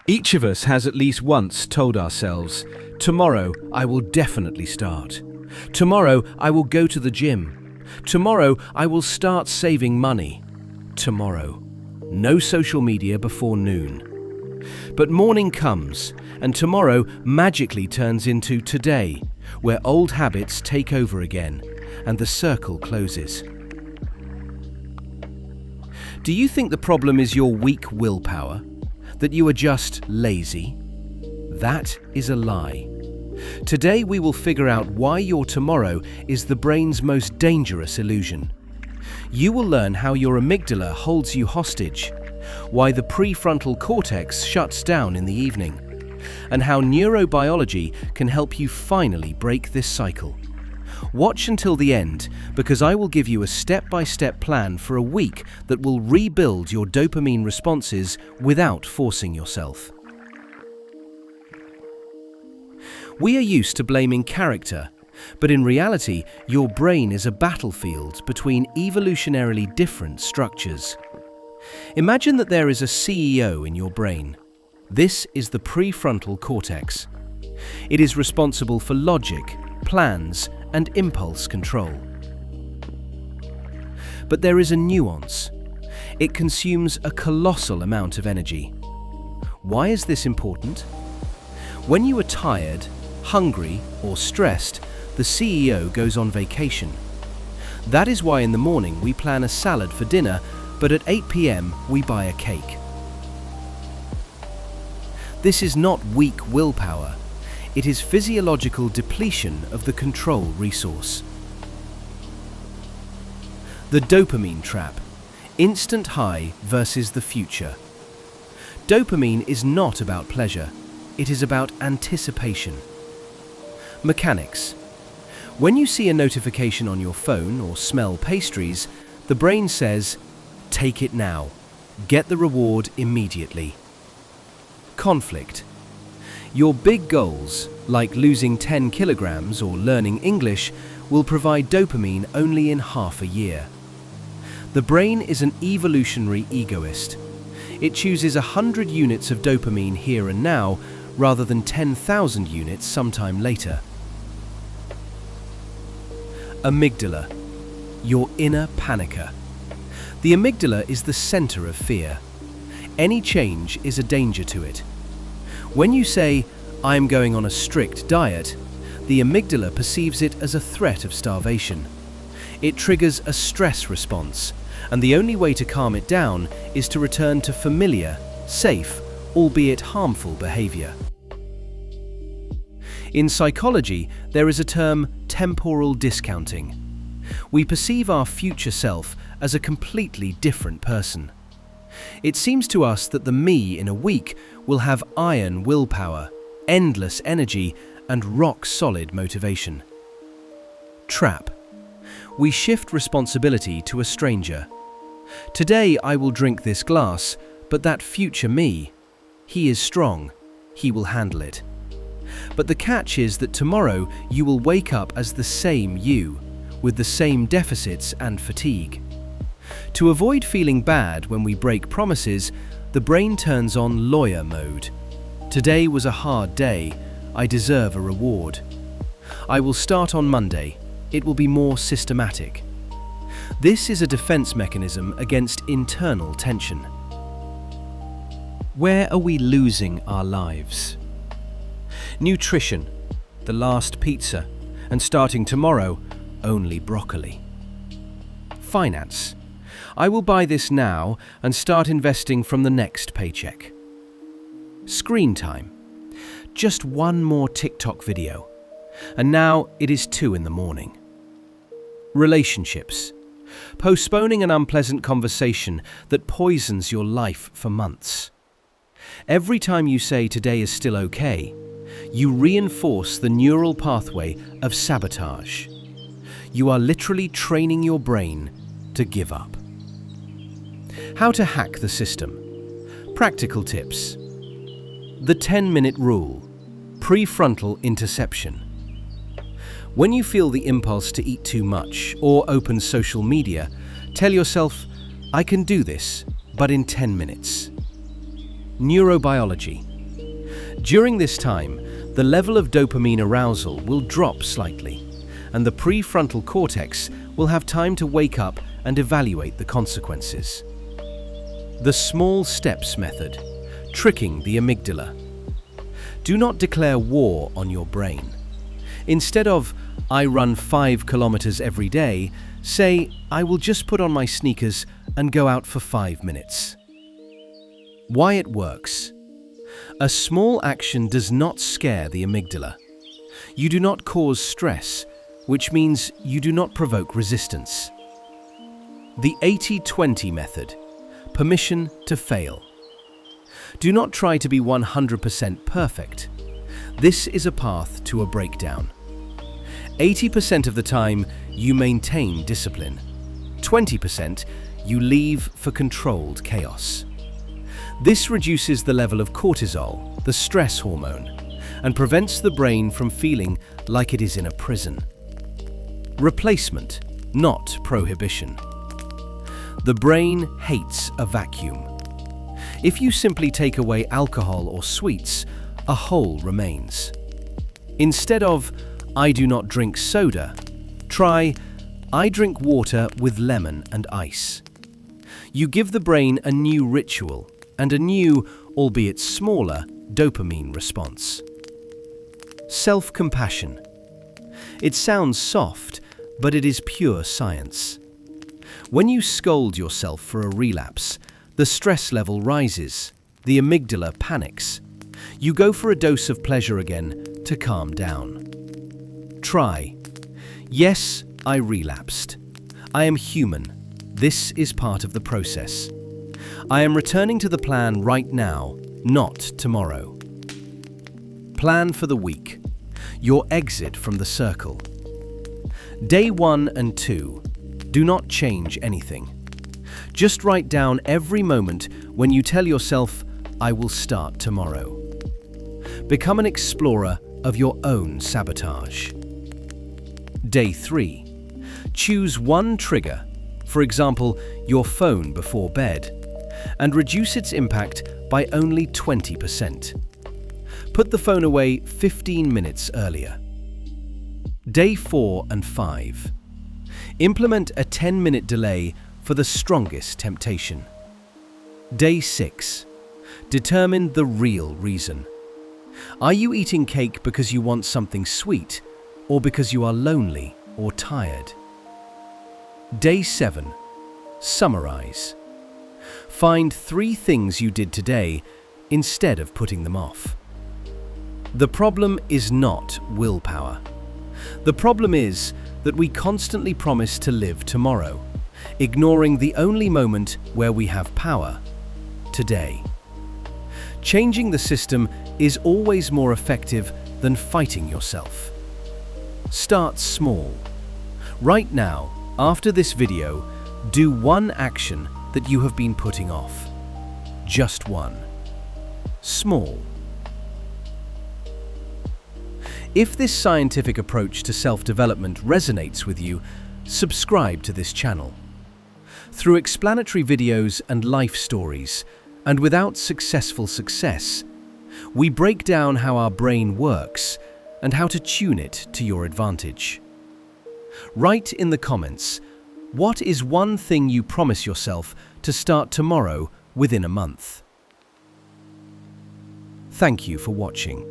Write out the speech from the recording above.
Each of us has at least once told ourselves, tomorrow I will definitely start. Tomorrow I will go to the gym. Tomorrow I will start saving money. Tomorrow. No social media before noon. But morning comes, and tomorrow magically turns into today, where old habits take over again, and the circle closes. Do you think the problem is your weak willpower? That you are just lazy? That is a lie. Today we will figure out why your tomorrow is the brain's most dangerous illusion. You will learn how your amygdala holds you hostage, why the prefrontal cortex shuts down in the evening, and how neurobiology can help you finally break this cycle. Watch until the end, because I will give you a step-by-step plan for a week that will rebuild your dopamine responses without forcing yourself. We are used to blaming character, but in reality, your brain is a battlefield between evolutionarily different structures. Imagine that there is a CEO in your brain. This is the prefrontal cortex. It is responsible for logic, plans, and impulse control. But there is a nuance. It consumes a colossal amount of energy. Why is this important? When you are tired, hungry, or stressed, the CEO goes on vacation. That is why in the morning we plan a salad for dinner, but at 8 p.m. we buy a cake. This is not weak willpower. It is physiological depletion of the control resource. The dopamine trap. Instant high versus the future. Dopamine is not about pleasure. It is about anticipation. Mechanics. When you see a notification on your phone or smell pastries, the brain says, "Take it now. Get the reward immediately." Conflict. Your big goals, like losing 10 kilograms or learning English, will provide dopamine only in half a year. The brain is an evolutionary egoist. It chooses 100 units of dopamine here and now, rather than 10,000 units sometime later. Amygdala, your inner panicker. The amygdala is the center of fear. Any change is a danger to it. When you say, "I'm going on a strict diet," the amygdala perceives it as a threat of starvation. It triggers a stress response, and the only way to calm it down is to return to familiar, safe, albeit harmful behavior. In psychology, there is a term temporal discounting. We perceive our future self as a completely different person. It seems to us that the me in a week will have iron willpower, endless energy, and rock-solid motivation. Trap. We shift responsibility to a stranger. Today I will drink this glass, but that future me, he is strong, he will handle it. But the catch is that tomorrow you will wake up as the same you, with the same deficits and fatigue. To avoid feeling bad when we break promises, the brain turns on lawyer mode. Today was a hard day. I deserve a reward. I will start on Monday. It will be more systematic. This is a defense mechanism against internal tension. Where are we losing our lives? Nutrition, the last pizza, and starting tomorrow, only broccoli. Finance. I will buy this now and start investing from the next paycheck. Screen time. Just one more TikTok video. And now it is 2 in the morning. Relationships. Postponing an unpleasant conversation that poisons your life for months. Every time you say today is still okay, you reinforce the neural pathway of sabotage. You are literally training your brain to give up. How to hack the system. Practical tips. The 10-minute rule. Prefrontal interception. When you feel the impulse to eat too much or open social media, tell yourself, "I can do this, but in 10 minutes." Neurobiology. During this time, the level of dopamine arousal will drop slightly, and the prefrontal cortex will have time to wake up and evaluate the consequences. The small steps method, tricking the amygdala. Do not declare war on your brain. Instead of, "I run 5 kilometers every day," say, "I will just put on my sneakers and go out for 5 minutes." Why it works. A small action does not scare the amygdala. You do not cause stress, which means you do not provoke resistance. The 80-20 method, permission to fail. Do not try to be 100% perfect. This is a path to a breakdown. 80% of the time, you maintain discipline. 20%, you leave for controlled chaos. This reduces the level of cortisol, the stress hormone, and prevents the brain from feeling like it is in a prison. Replacement, not prohibition. The brain hates a vacuum. If you simply take away alcohol or sweets, a hole remains. Instead of, "I do not drink soda," try, "I drink water with lemon and ice." You give the brain a new ritual and a new, albeit smaller, dopamine response. Self-compassion. It sounds soft, but it is pure science. When you scold yourself for a relapse, the stress level rises, the amygdala panics. You go for a dose of pleasure again to calm down. Try, "Yes, I relapsed. I am human. This is part of the process. I am returning to the plan right now, not tomorrow." Plan for the week. Your exit from the circle. Day 1 and 2. Do not change anything. Just write down every moment when you tell yourself, "I will start tomorrow." Become an explorer of your own sabotage. Day 3. Choose one trigger, for example, your phone before bed, and reduce its impact by only 20%. Put the phone away 15 minutes earlier. Day 4 and 5. Implement a 10-minute delay for the strongest temptation. Day 6. Determine the real reason. Are you eating cake because you want something sweet, or because you are lonely or tired? Day 7. Summarize. Find 3 things you did today instead of putting them off. The problem is not willpower. The problem is that we constantly promise to live tomorrow, ignoring the only moment where we have power, today. Changing the system is always more effective than fighting yourself. Start small. Right now, after this video, do one action that you have been putting off. Just one. Small. If this scientific approach to self-development resonates with you, subscribe to this channel. Through explanatory videos and life stories, and without successful success, we break down how our brain works and how to tune it to your advantage. Write in the comments, what is one thing you promise yourself to start tomorrow within a month? Thank you for watching.